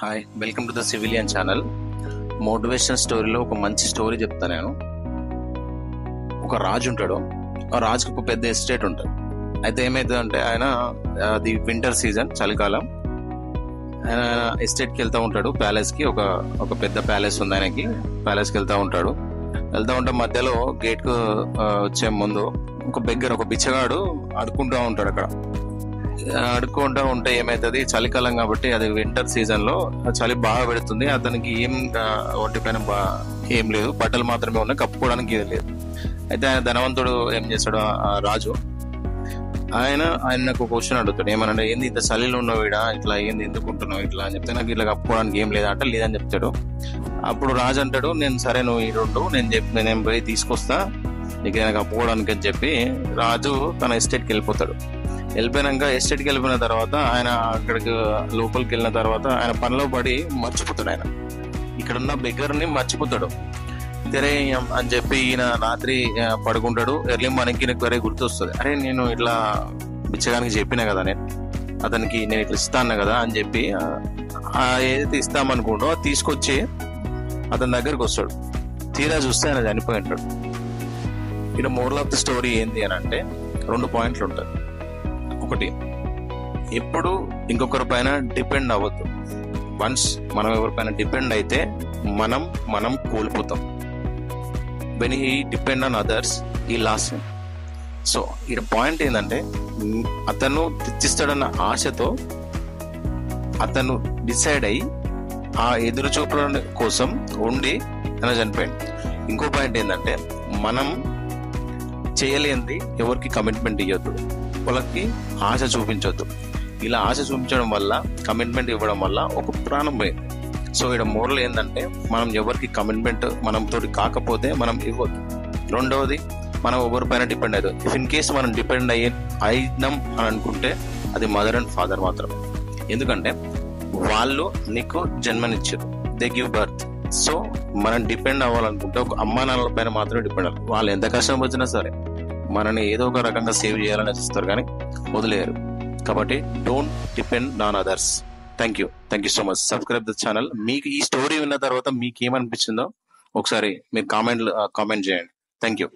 Hi, welcome to the civilian channel. Motivation స్టోరీలో ఒక మంచి స్టోరీ చెప్తాను నేను. ఒక రాజు ఉంటాడు. ఆ రాజుకి ఒక పెద్ద ఎస్టేట్ ఉంటుంది. అయితే ఏమైతుందంటే అది వింటర్ సీజన్, చలికాలం. ఆయన ఎస్టేట్కి వెళ్తూ ఉంటాడు. ప్యాలెస్కి ఒక పెద్ద ప్యాలెస్ ఉంది ఆయనకి. ప్యాలెస్కి వెళ్తూ ఉంటే మధ్యలో గేట్కు వచ్చే ముందు ఒక బిచ్చగాడు ఆడుకుంటూ ఉంటాడు. అక్కడ ఆడుకుంటూ ఉంటే ఏమైతుంది, చలికాలం కాబట్టి అది వింటర్ సీజన్ లో చలి బాగా పెడుతుంది. అతనికి ఒంటిపైన ఏం లేదు, బట్టలు మాత్రమే ఉన్నాయి, కప్పుకోవడానికి ఏం లేదు. అయితే ఆయన ధనవంతుడు ఏం చేస్తాడు, ఆ రాజు నాకు క్వశ్చన్ అడుగుతాడు. ఏమన్నా, ఏంది ఇంత చలిలో ఉన్నావు ఇడా, ఇట్లా ఏంది, ఎందుకుంటున్నావు ఇట్లా అని చెప్తే, నాకు ఇట్లా కప్పుకోవడానికి ఏం లేదంటే లేదని చెప్తాడు. అప్పుడు రాజు అంటాడు, సరే నువ్వు ఈ రెండు నేను పోయి తీసుకొస్తా నీకు కప్పుకోవడానికి అని చెప్పి రాజు తన ఎస్టేట్కి వెళ్ళిపోయిన తర్వాత ఆయన అక్కడికి లోపలికి వెళ్ళిన తర్వాత ఆయన పనిలో పడి మర్చిపోతాడు. ఆయన ఇక్కడున్న బెగ్గర్ని మర్చిపోతాడు. సరే అని చెప్పి ఈయన రాత్రి పడుకుంటాడు. ఎర్లీ మార్నింగ్ నాకు వరే గుర్తొస్తుంది, అరే నేను ఇట్లా బిచ్చగానికి చెప్పినా కదా, అతనికి నేను ఇట్లా ఇస్తాను కదా అని చెప్పి ఏదైతే ఇస్తామనుకుంటో అది తీసుకొచ్చి అతని దగ్గరకు వస్తాడు. తీరా చూస్తే ఆయన చనిపోయి ఉంటాడు. ఇక్కడ మోరల్ ఆఫ్ ది స్టోరీ ఏంది అని అంటే 2 పాయింట్లు ఉంటాయి. ఒకటి, ఎప్పుడు ఇంకొకరి పైన డిపెండ్ అవ్వద్దు. వన్స్ మనం ఎవరిపైన డిపెండ్ అయితే మనం కోల్పోతాం. When he depend on others ఈ లాస్. సో ఇక్కడ పాయింట్ ఏంటంటే, అతను తెచ్చిస్తాడన్న ఆశతో అతను డిసైడ్ అయ్యి ఆ ఎదురు చూపుల కోసం ఉండి తన చనిపోయాడు. ఇంకో పాయింట్ ఏంటంటే, మనం చేయలేనిది ఎవరికి కమిట్మెంట్ ఇవ్వద్దు, వాళ్ళకి ఆశ చూపించొద్దు. ఇలా ఆశ చూపించడం వల్ల, కమిట్మెంట్ ఇవ్వడం వల్ల ఒక ప్రాణం పోయింది. సో ఇక్కడ మోరల్ ఏంటంటే, మనం ఎవరికి కమిట్మెంట్ మనతో కాకపోతే మనం ఇవ్వద్దు. రెండవది, మనం ఎవరిపైన డిపెండ్ అవుతాం. ఇఫ్ ఇన్ కేస్ మనం డిపెండ్ అయినాం అని అనుకుంటే అది మదర్ అండ్ ఫాదర్ మాత్రమే. ఎందుకంటే వాళ్ళు నీకు జన్మనిచ్చారు, దే గివ్ బర్త్. సో మనం డిపెండ్ అవ్వాలనుకుంటే ఒక అమ్మా నాన్నల పైన మాత్రమే డిపెండ్ అవ్వాలి. వాళ్ళు ఎంత కష్టం వచ్చినా సరే మనని ఏదో ఒక రకంగా సేవ్ చేయాలని చూస్తారు, కానీ వదిలేరు. కాబట్టి don't depend on others. Thank you so much. Subscribe the channel. మీకు ఈ స్టోరీ విన్న తర్వాత మీకు ఏమనిపించిందో ఒకసారి మీరు కామెంట్ చేయండి. Thank you.